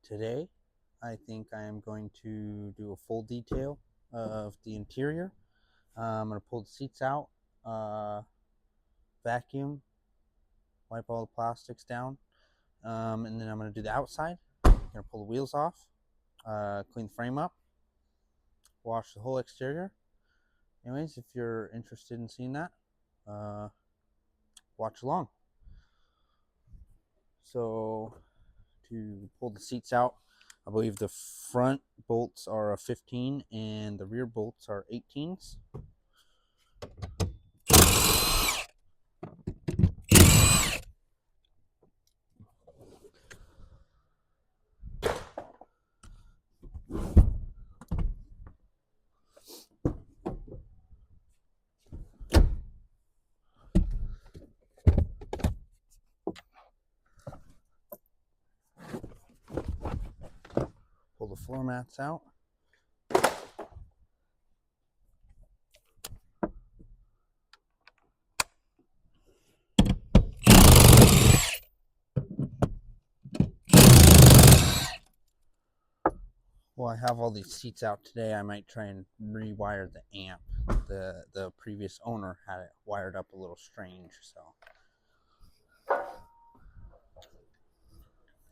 today I think I am going to do a full detail of the interior. I'm going to pull the seats out, vacuum, wipe all the plastics down, and then I'm going to do the outside. I'm going to pull the wheels off, clean the frame up, wash the whole exterior. Anyways, if you're interested in seeing that, watch along. So to pull the seats out, I believe the front bolts are a 15 and the rear bolts are 18s. Pull the floor mats out. Well, I have all these seats out today. I might try and rewire the amp. The previous owner had it wired up a little strange, so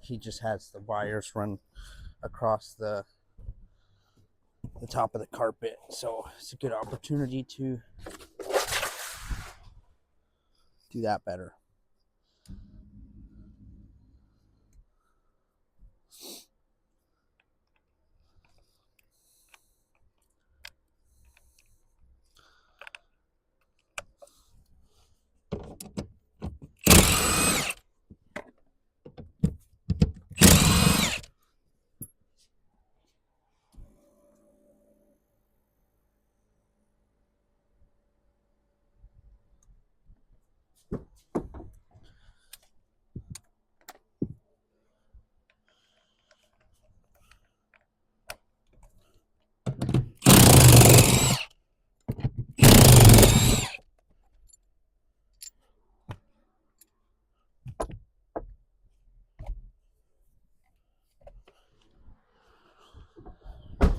he just has the wires run across the top of the carpet. So it's a good opportunity to do that better.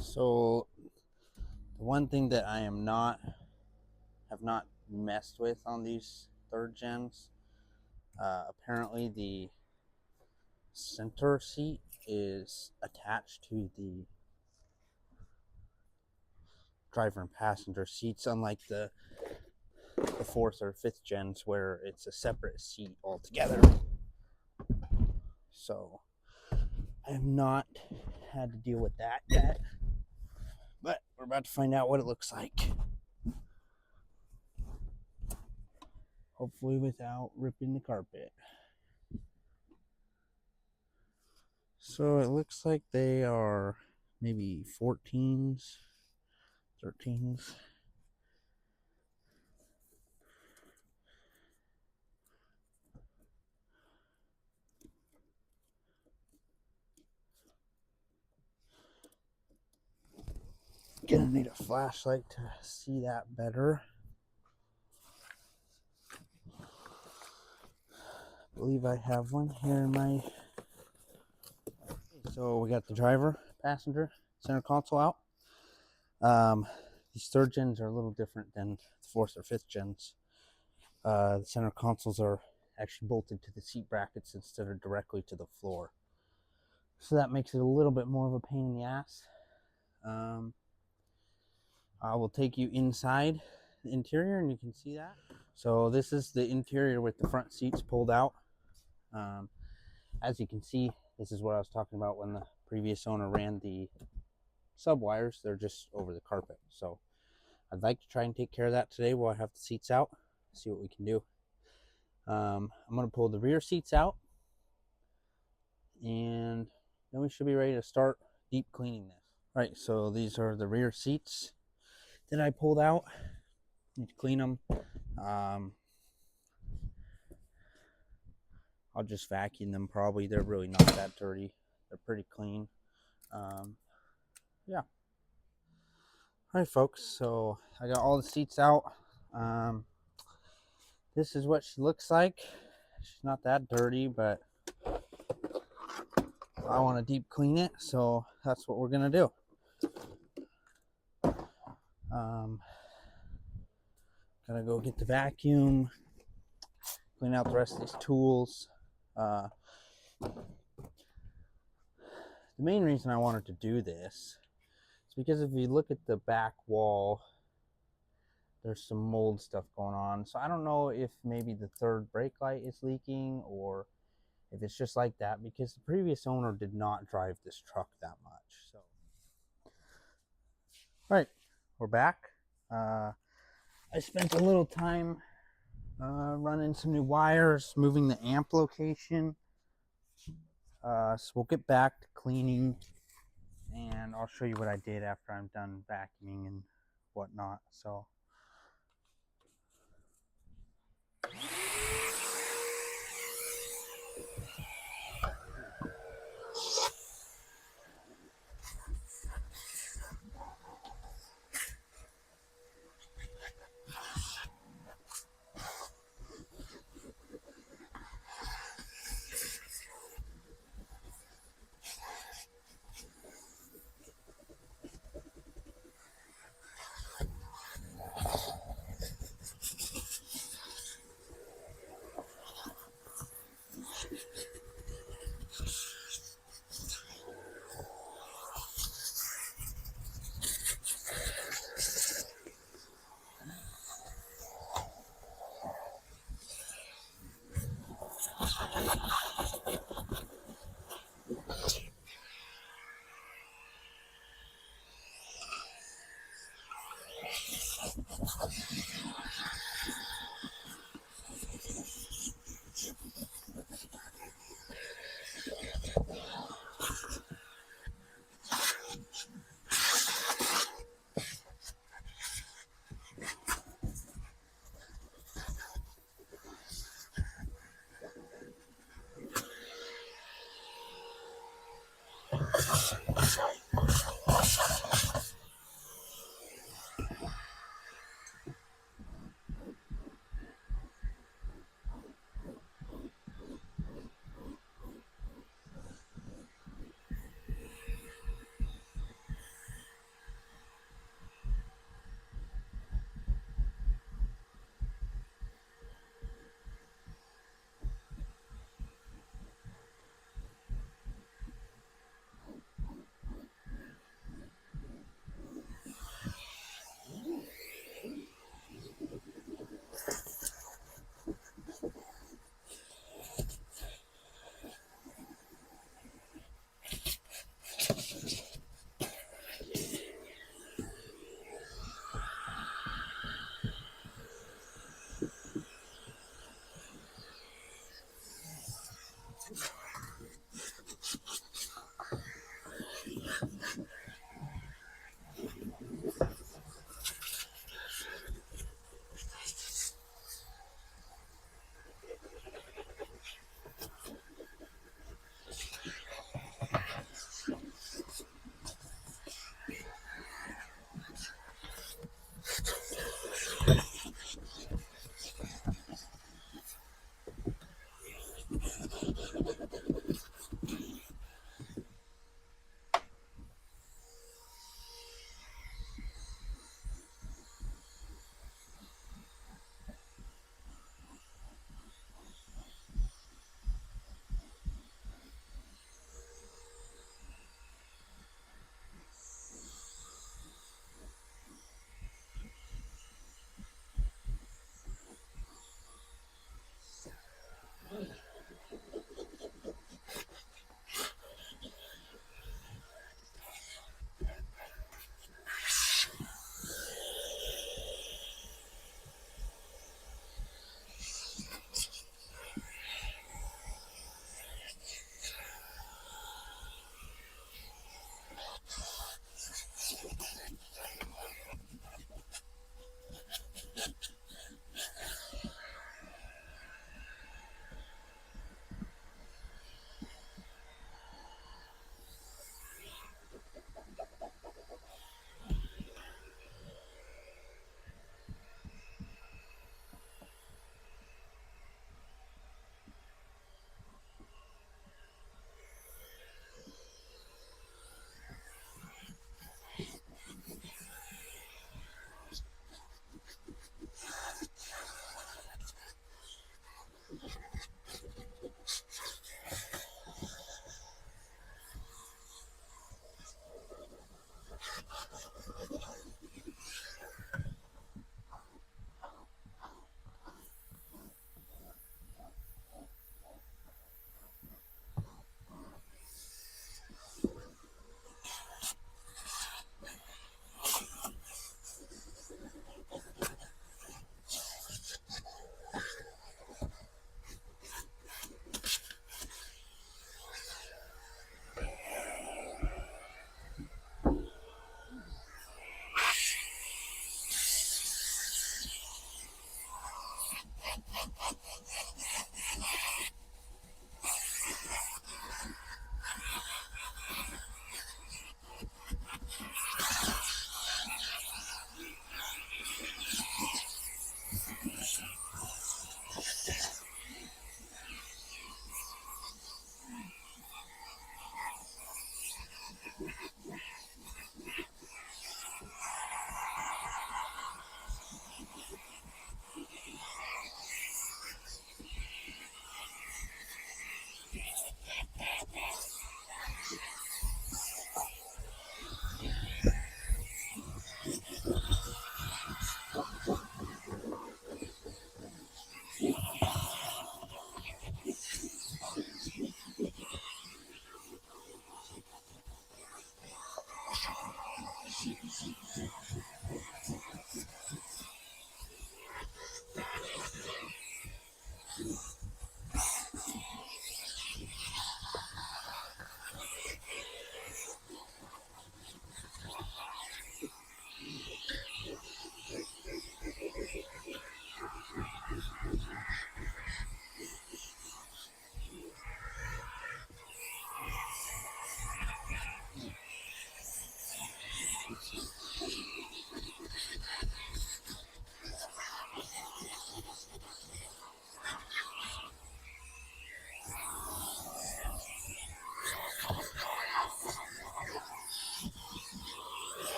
So the one thing that I have not messed with on these third gens, apparently the center seat is attached to the driver and passenger seats, unlike the fourth or fifth gens where it's a separate seat altogether. So I have not had to deal with that yet, but we're about to find out what it looks like. Hopefully without ripping the carpet. So it looks like they are maybe 14s, 13s. Gonna need a flashlight to see that better. I believe I have one here in my... So we got the driver, passenger, center console out. These third gens are a little different than the fourth or fifth gens. The center consoles are actually bolted to the seat brackets instead of directly to the floor. So that makes it a little bit more of a pain in the ass. I will take you inside the interior and you can see that. So this is the interior with the front seats pulled out. As you can see, this is what I was talking about when the previous owner ran the sub wires. They're just over the carpet. So I'd like to try and take care of that today while I have the seats out. See what we can do. I'm going to pull the rear seats out, and then we should be ready to start deep cleaning this. Right, so these are the rear seats that I pulled out. Need to clean them. I'll just vacuum them probably. They're really not that dirty. They're pretty clean. Yeah. Alright folks, so I got all the seats out. This is what she looks like. She's not that dirty, but I want to deep clean it, so that's what we're gonna do. Gotta go get the vacuum, clean out the rest of these tools. The main reason I wanted to do this is because if you look at the back wall, there's some mold stuff going on. So I don't know if maybe the third brake light is leaking or if it's just like that, because the previous owner did not drive this truck that much. So, all right, we're back. I spent a little time running some new wires, moving the amp location. So we'll get back to cleaning, and I'll show you what I did after I'm done vacuuming and whatnot. So.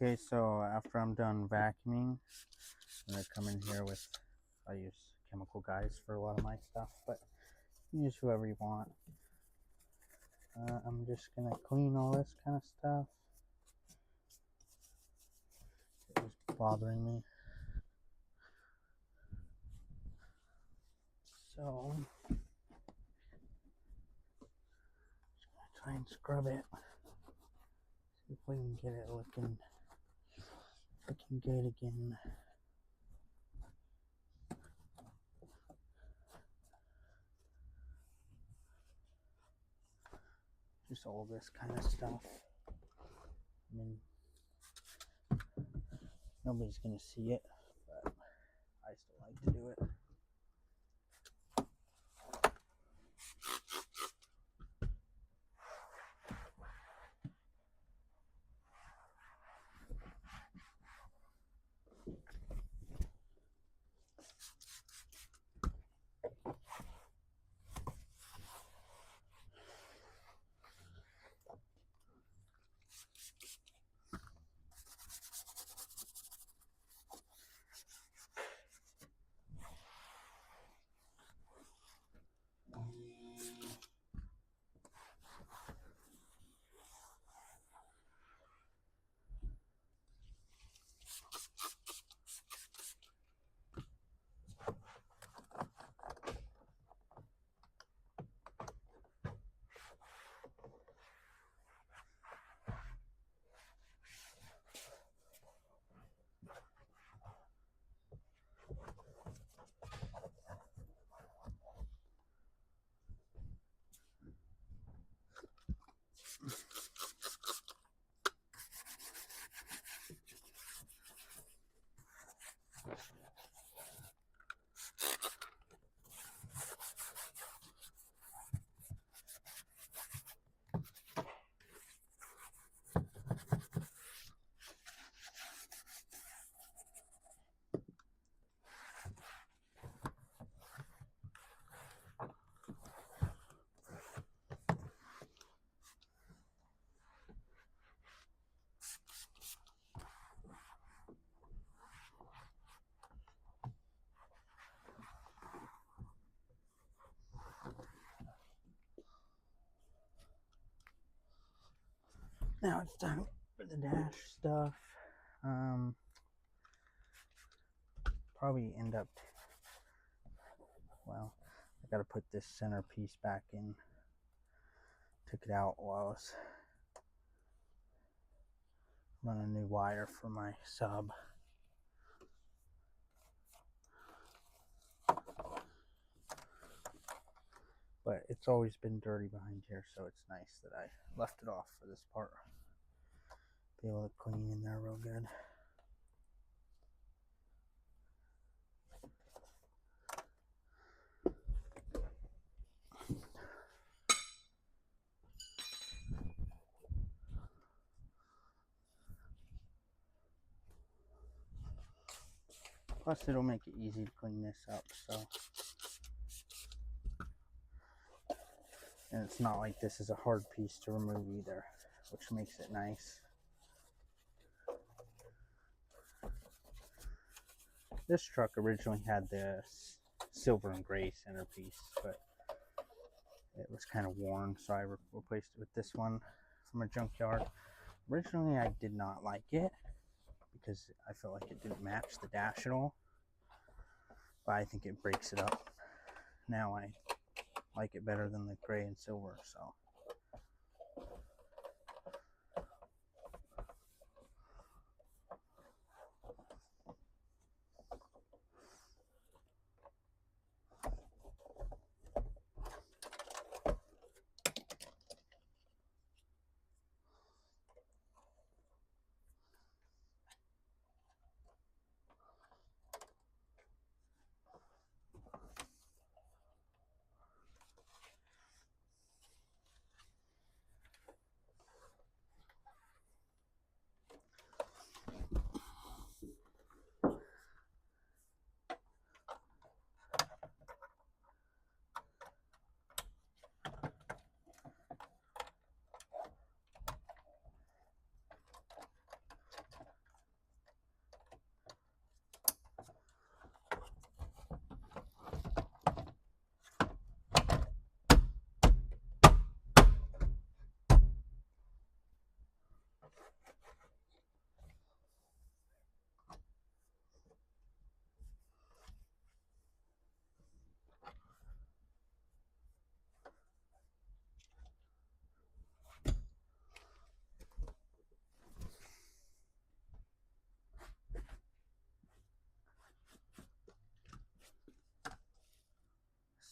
Okay, so after I'm done vacuuming, I'm gonna come in here with, I use chemical guys for a lot of my stuff, but you can use whoever you want. I'm just gonna clean all this kind of stuff. It was bothering me. So, just gonna try and scrub it. See if we can get it looking good again. Just all this kind of stuff. I mean, nobody's gonna see it, but I still like to do it. now it's time for the dash stuff. Probably end up, well, I gotta put this center piece back in. Took it out while I was running a new wire for my sub. But it's always been dirty behind here, so it's nice that I left it off for this part. Be able to clean in there real good. Plus it'll make it easy to clean this up, so. And it's not like this is a hard piece to remove either, which makes it nice. This truck originally had the silver and gray centerpiece, but it was kind of worn, so I replaced it with this one from a junkyard. Originally I did not like it because I felt like it didn't match the dash at all, but I think it breaks it up. Now I like it better than the gray and silver, so.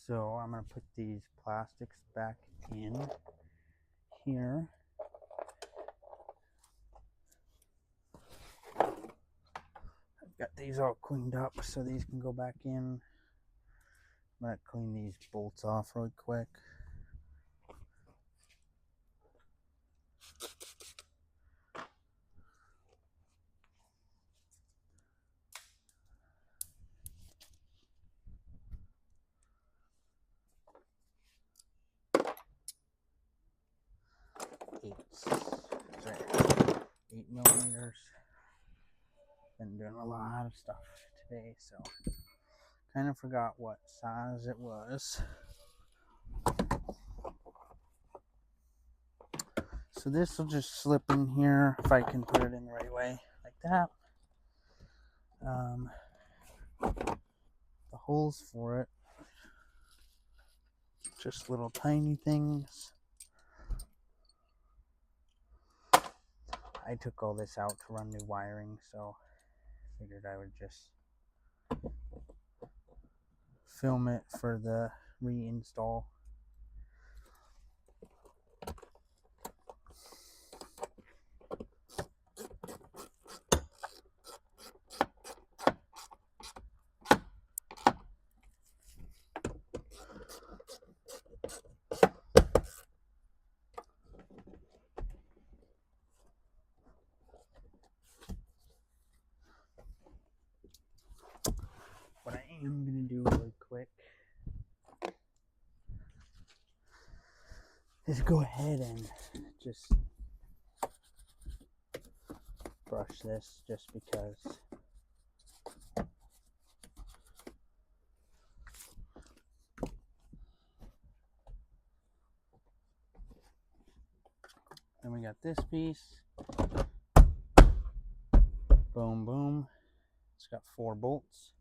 So I'm going to put these plastics back in here. I've got these all cleaned up so these can go back in. I'm going to clean these bolts off really quick. Sorry, 8mm. Been doing a lot of stuff today, so kind of forgot what size it was. So this will just slip in here if I can put it in the right way, like that. The holes for it, just little tiny things. I took all this out to run new wiring, so I figured I would just film it for the reinstall. What I am going to do really quick is go ahead and just brush this just because Then we got this piece. Boom, boom. It's got 4 bolts.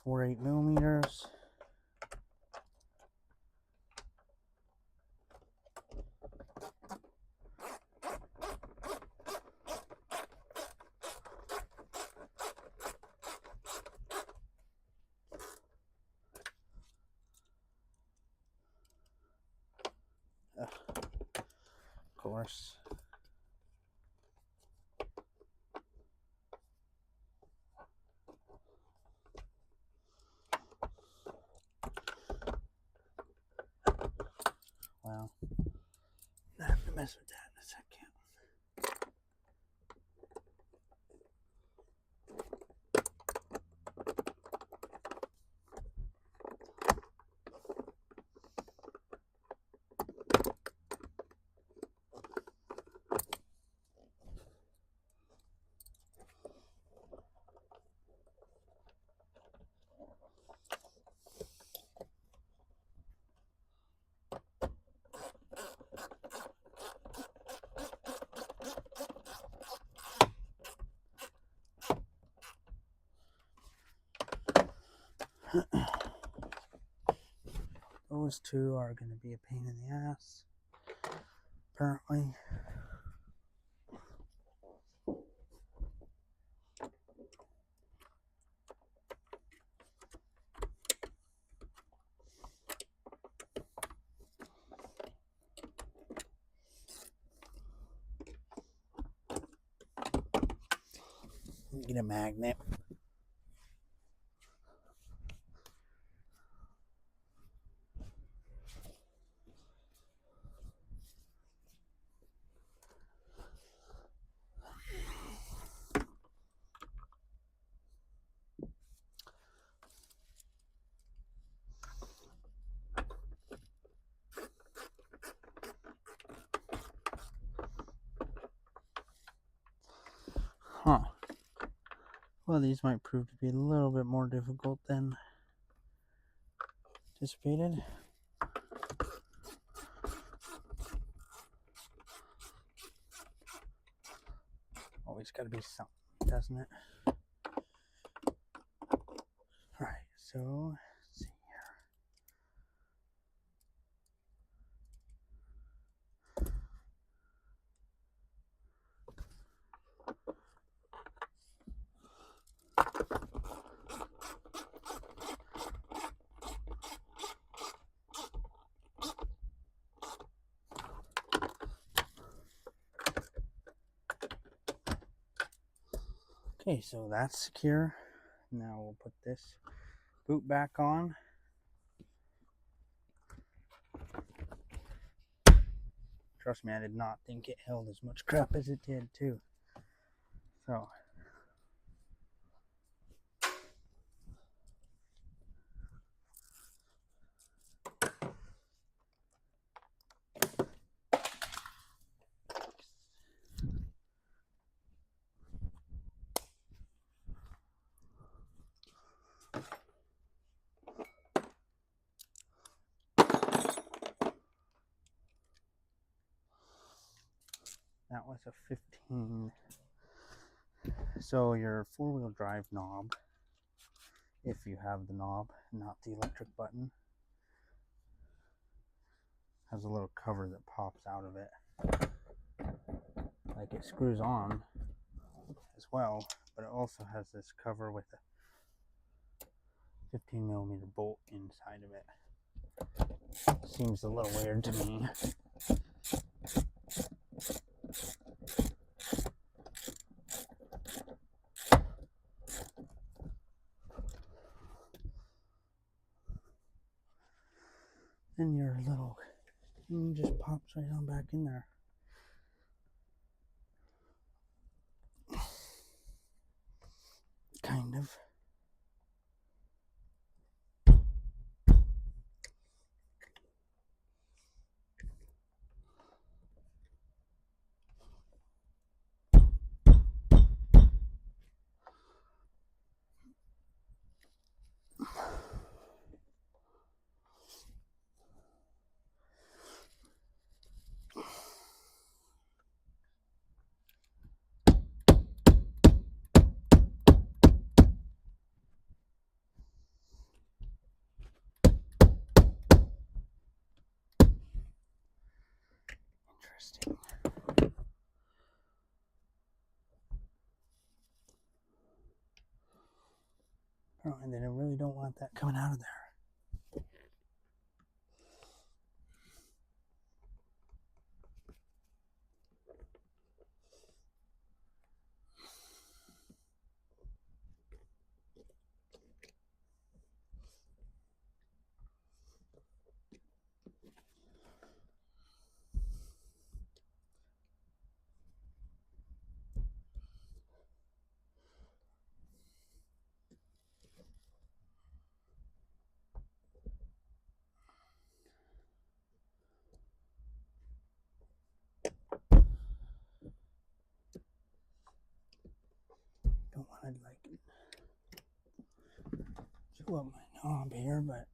4 8mm. Of course. Well, I have to mess with that in a second. Those two are going to be a pain in the ass, apparently. Get a magnet. Huh. Well, these might prove to be a little bit more difficult than anticipated. Always got to be something, doesn't it? Alright, so let's see here. Okay, so that's secure. Now we'll put this boot back on. Trust me, I did not think it held as much crap as it did, too. So, that was a 15. So your 4-wheel drive knob, if you have the knob, not the electric button, has a little cover that pops out of it. Like it screws on as well, but it also has this cover with a 15mm bolt inside of it. Seems a little weird to me. Then your little thing just pops right on back in there. Kind of. Interesting. Apparently they really don't want that coming out of there. Don't want to like chew up my knob here, but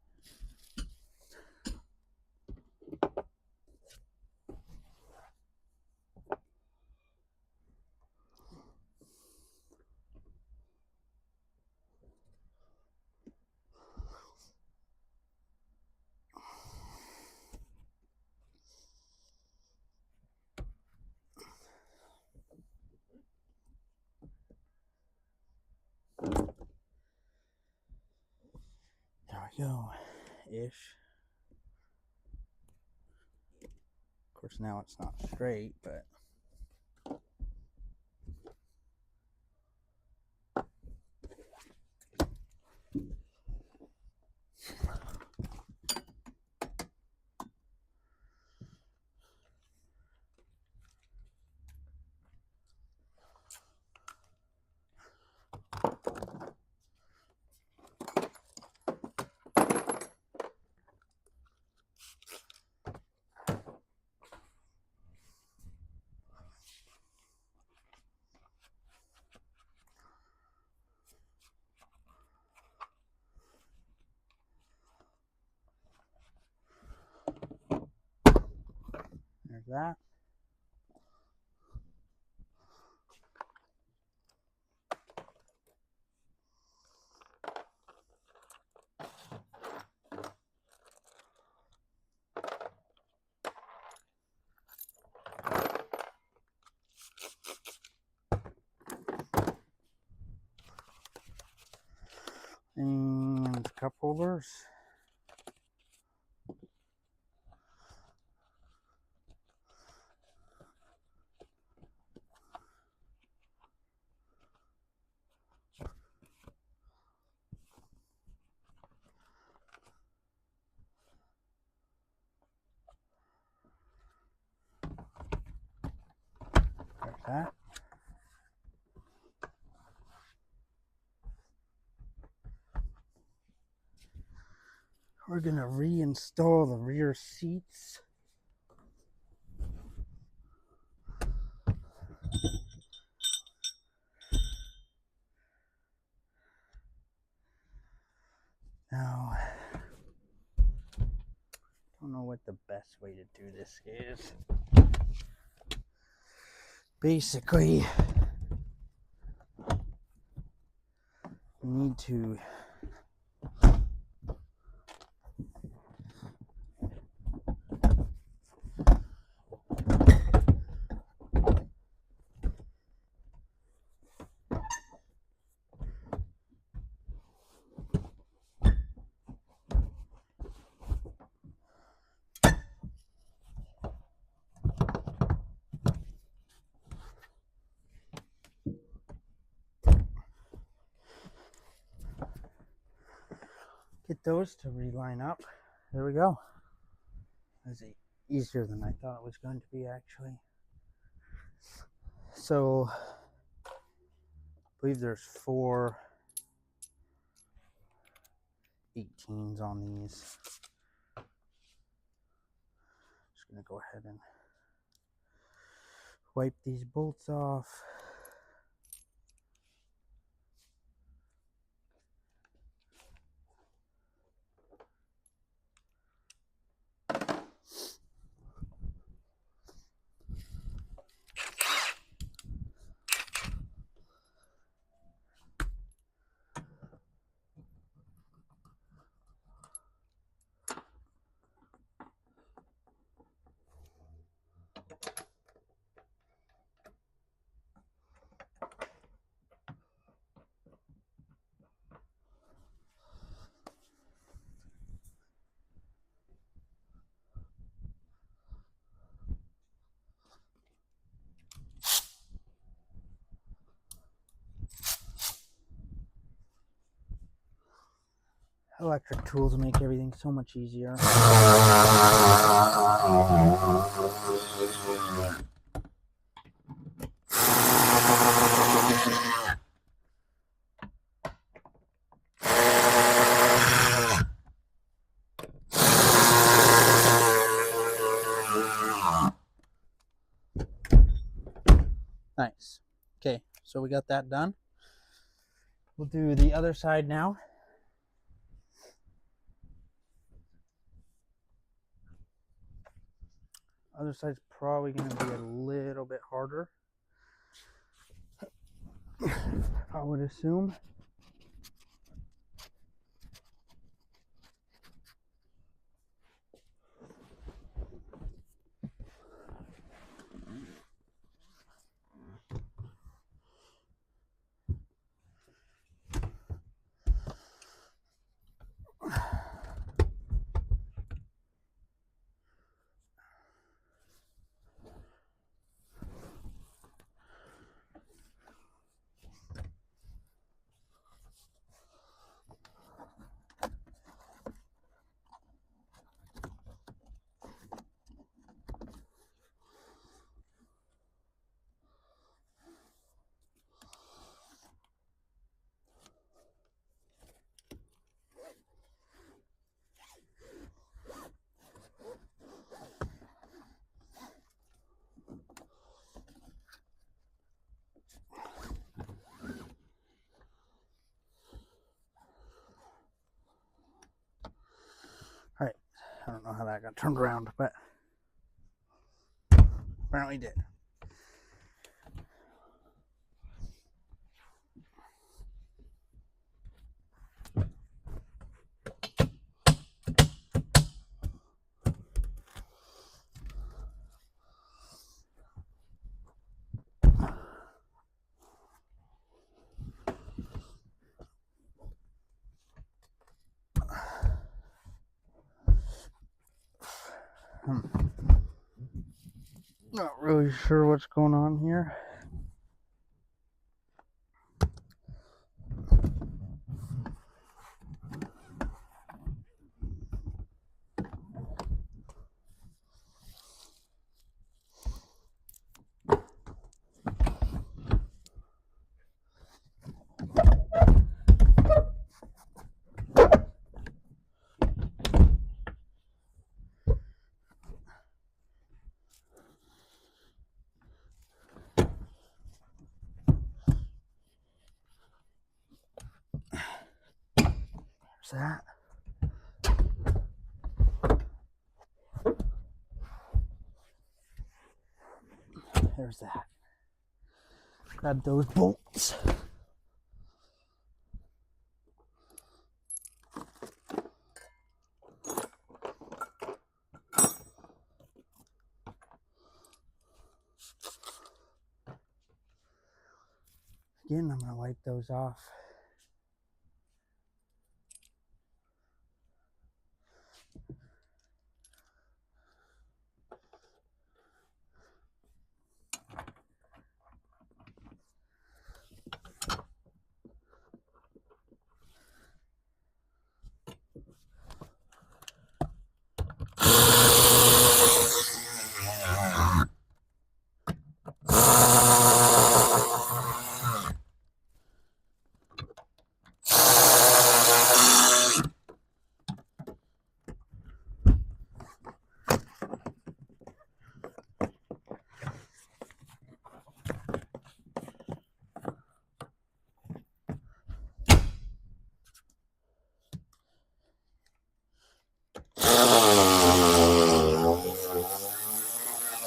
there we go, ish. Of course, now it's not straight, but there's that. And cup holders. There's that. We're gonna reinstall the rear seats. Now, I don't know what the best way to do this is. Basically, we need to get those to reline up. There we go. That's easier than I thought it was going to be, actually. So, I believe there's 4 18s on these. Just gonna go ahead and wipe these bolts off. Electric tools make everything so much easier. Nice. Okay, so we got that done. We'll do the other side now. Other side's probably going to be a little bit harder, I would assume. All right, I don't know how that got turned around, but apparently did. Not really sure what's going on here. That. There's that. Grab those bolts. Again, I'm going to wipe those off.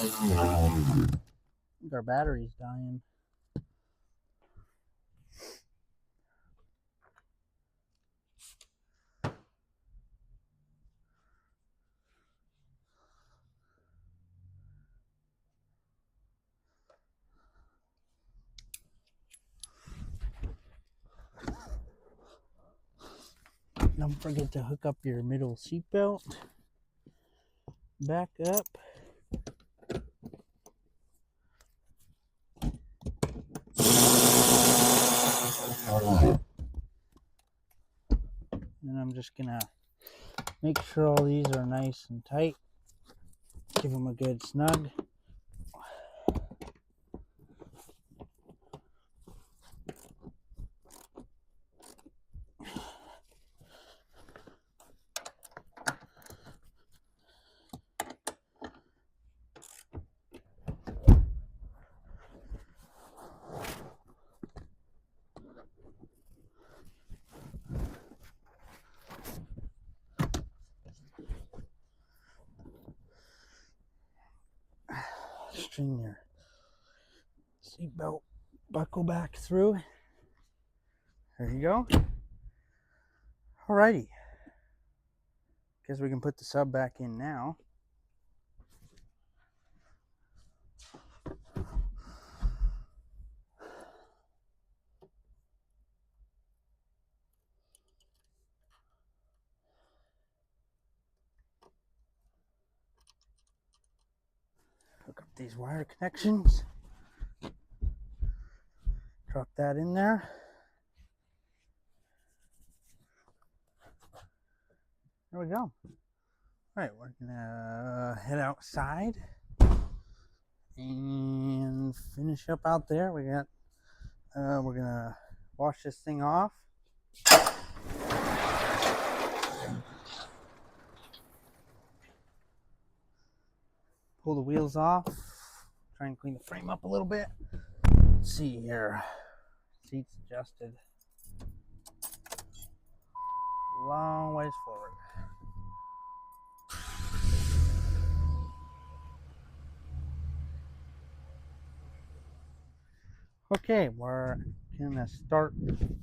I think our battery's dying. Don't forget to hook up your middle seat belt. Back up. And I'm just gonna make sure all these are nice and tight. Give them a good snug. String your seatbelt buckle back through. There you go. Alrighty. Guess we can put the sub back in now. Hook up these wire connections. Drop that in there. There we go. All right, we're gonna head outside and finish up out there. We're gonna wash this thing off. Pull the wheels off. Try and clean the frame up a little bit. Let's see here. Seats adjusted. Long ways forward. Okay, we're gonna start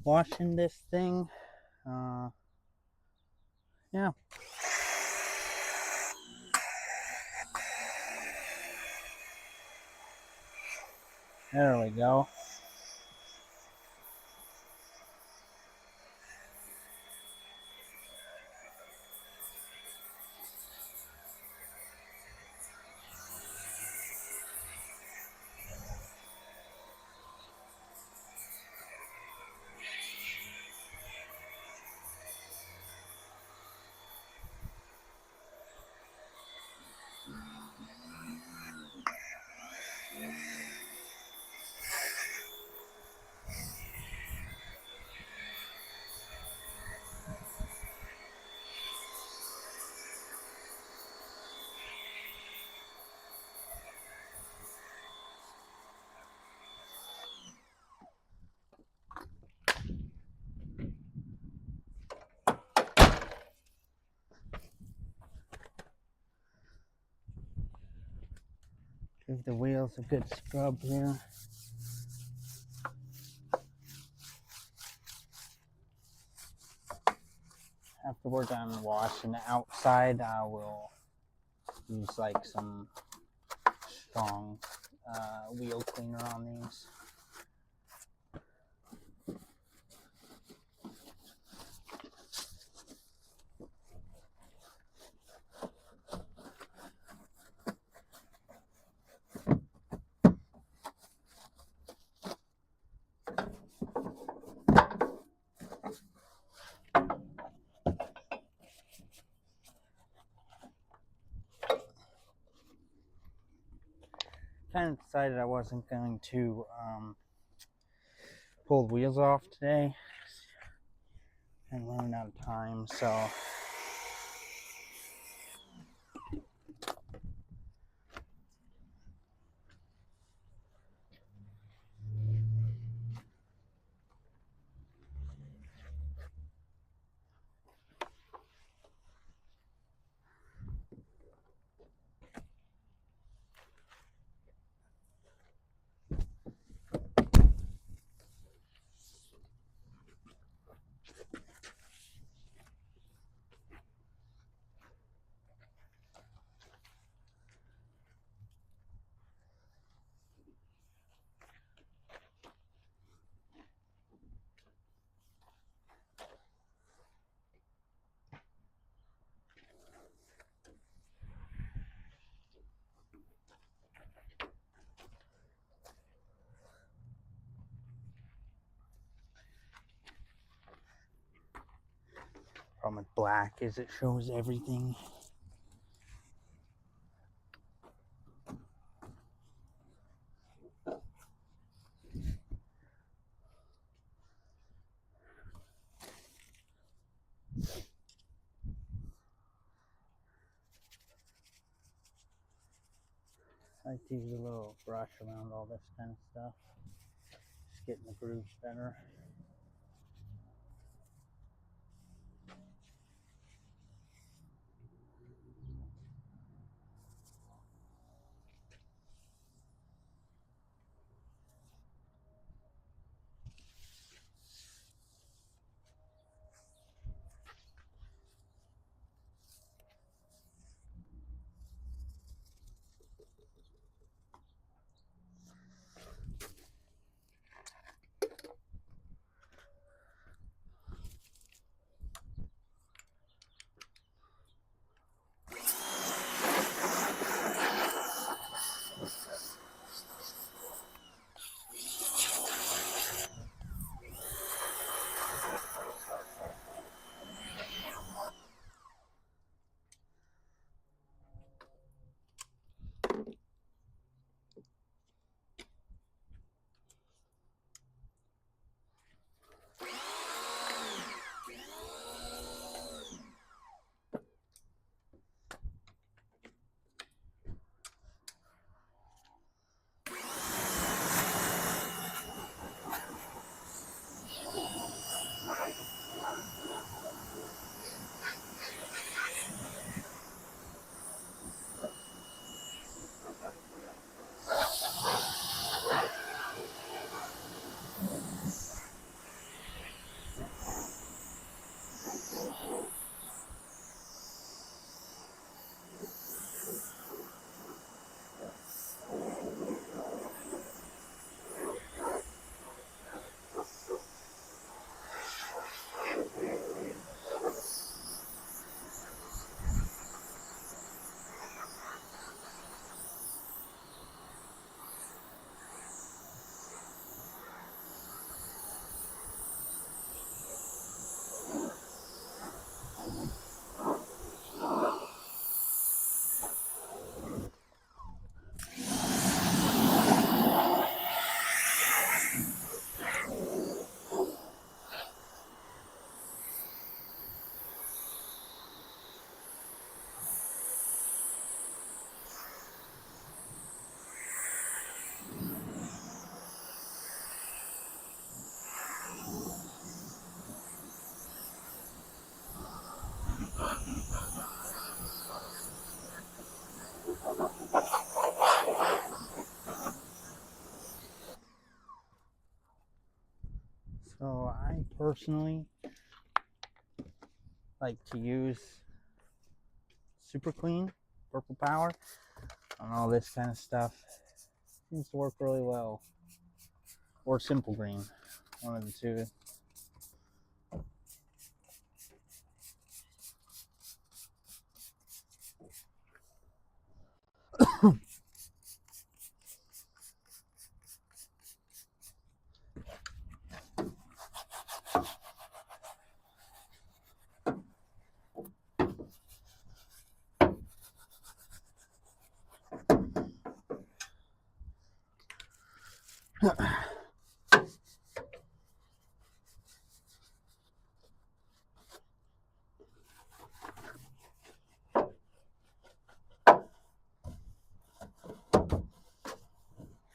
washing this thing. Yeah. There we go. Give the wheels a good scrub here. After we're done washing the outside, I will use like some strong wheel cleaner on these. Kind of decided I wasn't going to pull the wheels off today and running out of time, so Problem with black is it shows everything. I like to use a little brush around all this kind of stuff. Just getting the grooves better. So I personally like to use Super Clean, Purple Power, on all this kind of stuff. Seems to work really well. Or Simple Green, one of the two.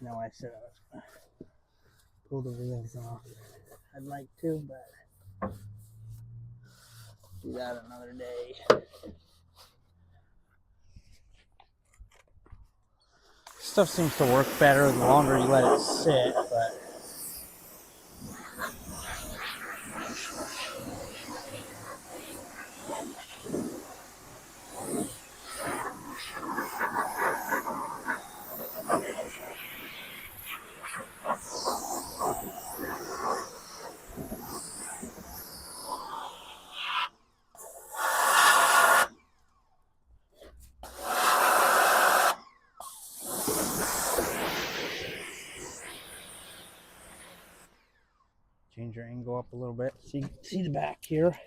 No, I said I was going to pull the wheels off. I'd like to, but do that another day. Stuff seems to work better the longer you let it sit, but change your angle up a little bit. See the back here.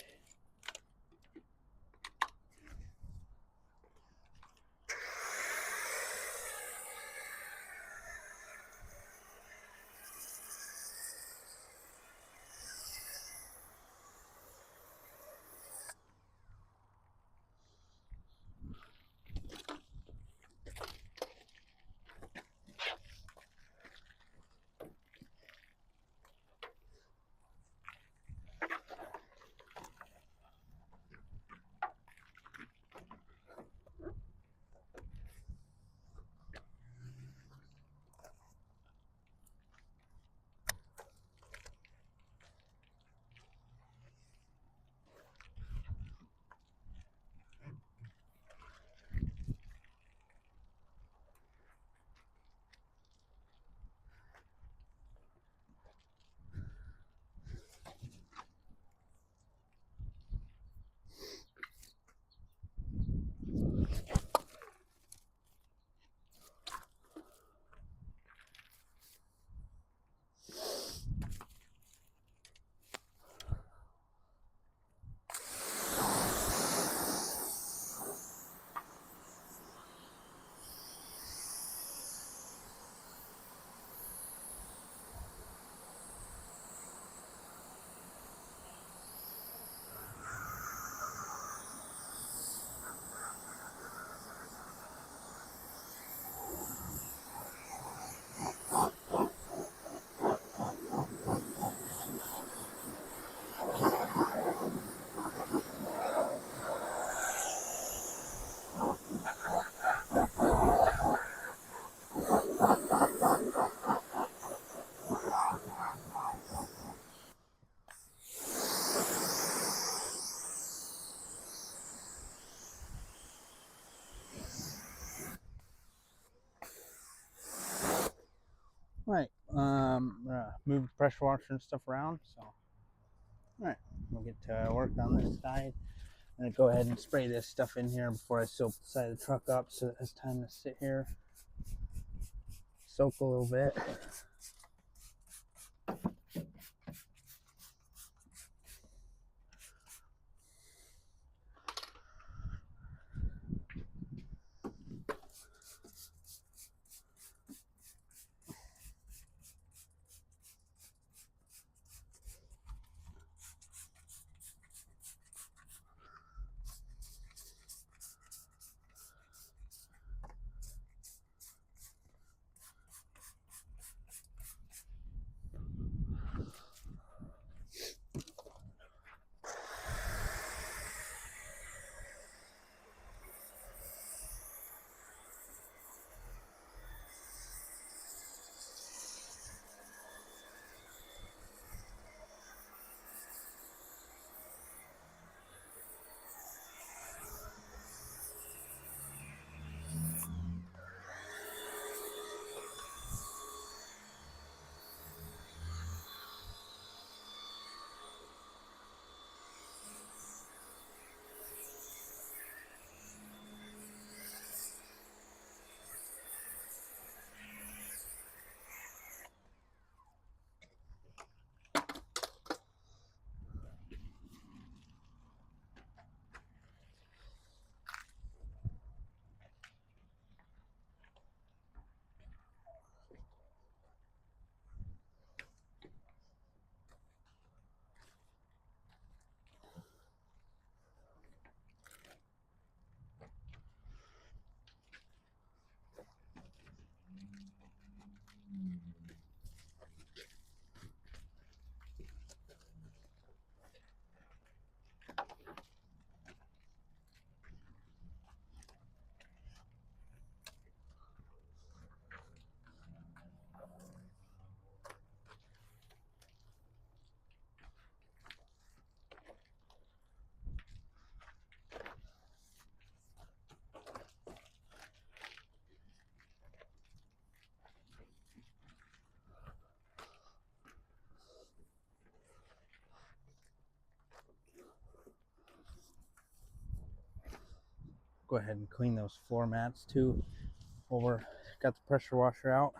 move the pressure washer and stuff around. So, all right, we'll get to work on this side. I'm gonna go ahead and spray this stuff in here before I soak the side of the truck up, so it has time to sit here, soak a little bit. Go ahead and clean those floor mats too while we're got the pressure washer out.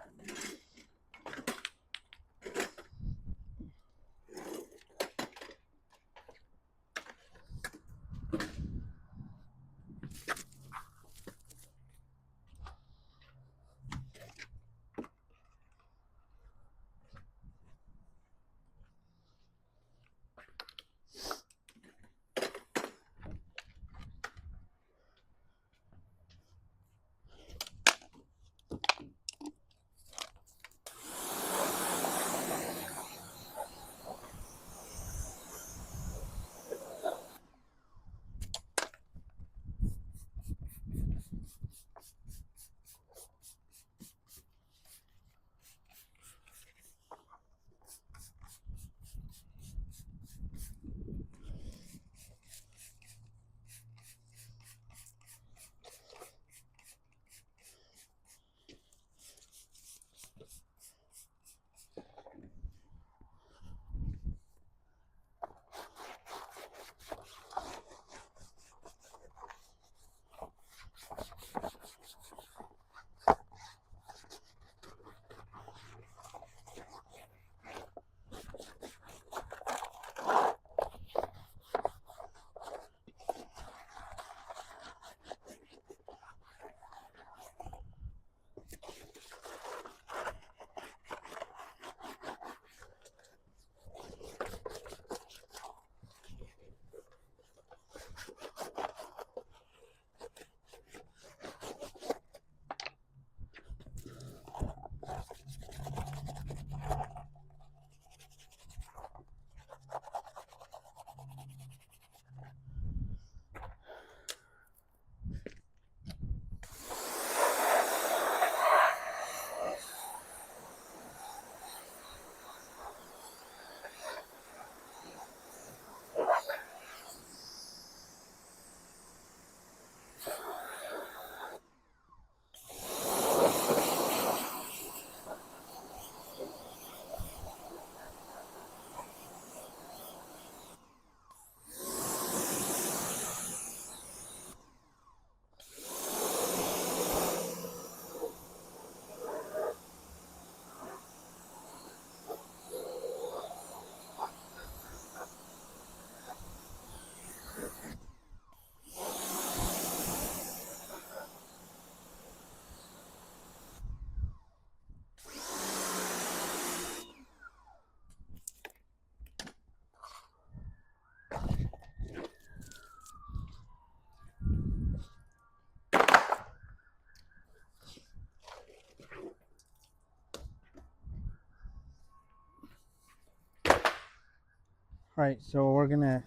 Alright, so we're gonna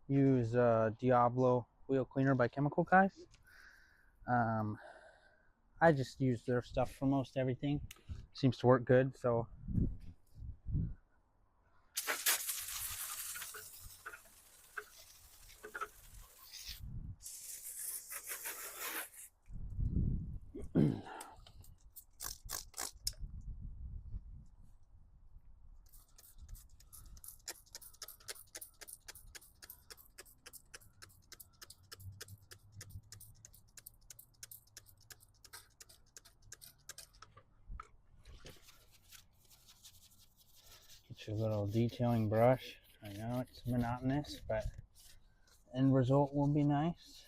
use Diablo wheel cleaner by Chemical Guys. I just use their stuff for most everything. Seems to work good, so get your little detailing brush. I know it's monotonous, but end result will be nice.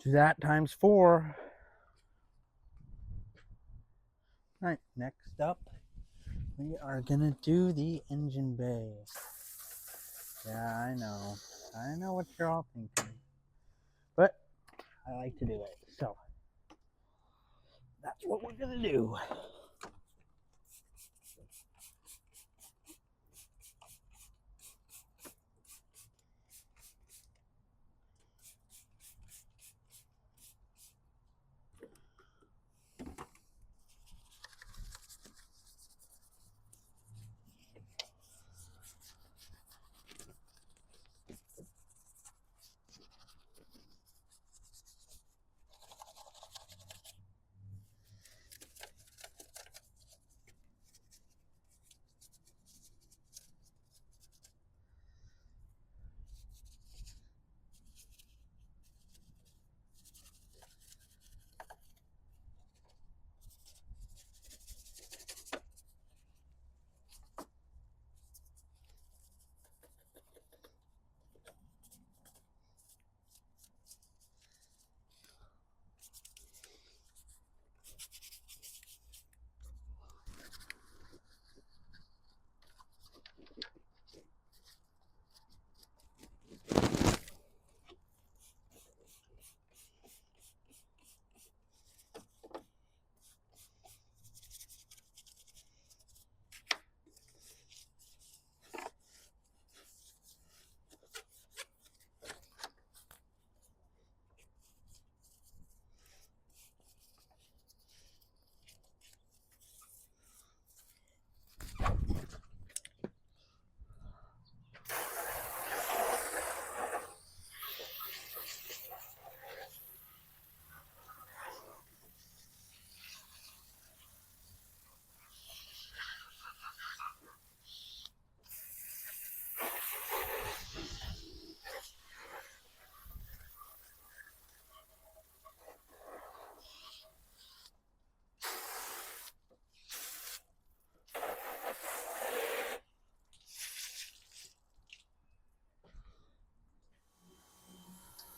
Do that times 4. Alright, next up, we are gonna do the engine bay. Yeah, I know. I know what you're all thinking. But I like to do it. So that's what we're gonna do.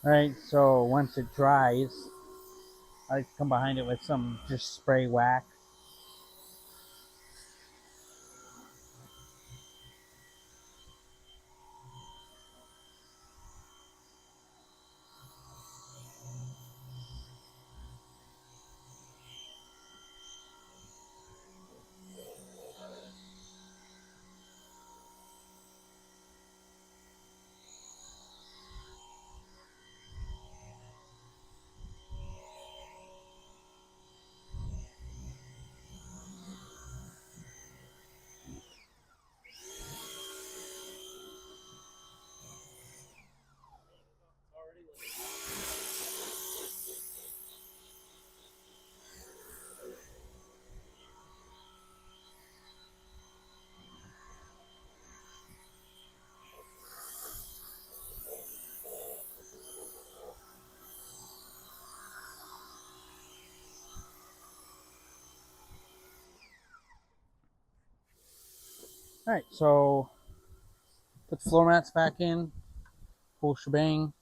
Alright, so once it dries, I like to come behind it with some just spray wax. All right, so put the floor mats back in, full shebang.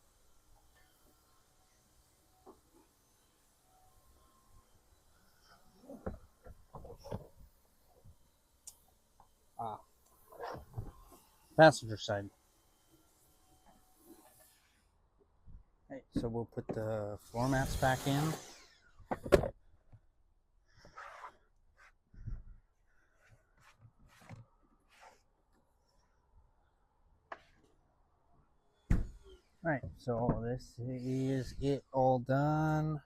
Passenger side. All right, so we'll put the floor mats back in. All right, so this is it all done.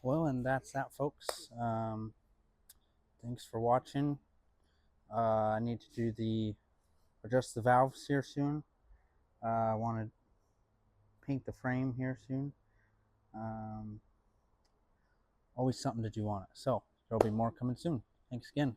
Well, and that's that, folks. Thanks for watching. I need to do adjust the valves here soon. I want to paint the frame here soon. Always something to do on it. So there'll be more coming soon. Thanks again.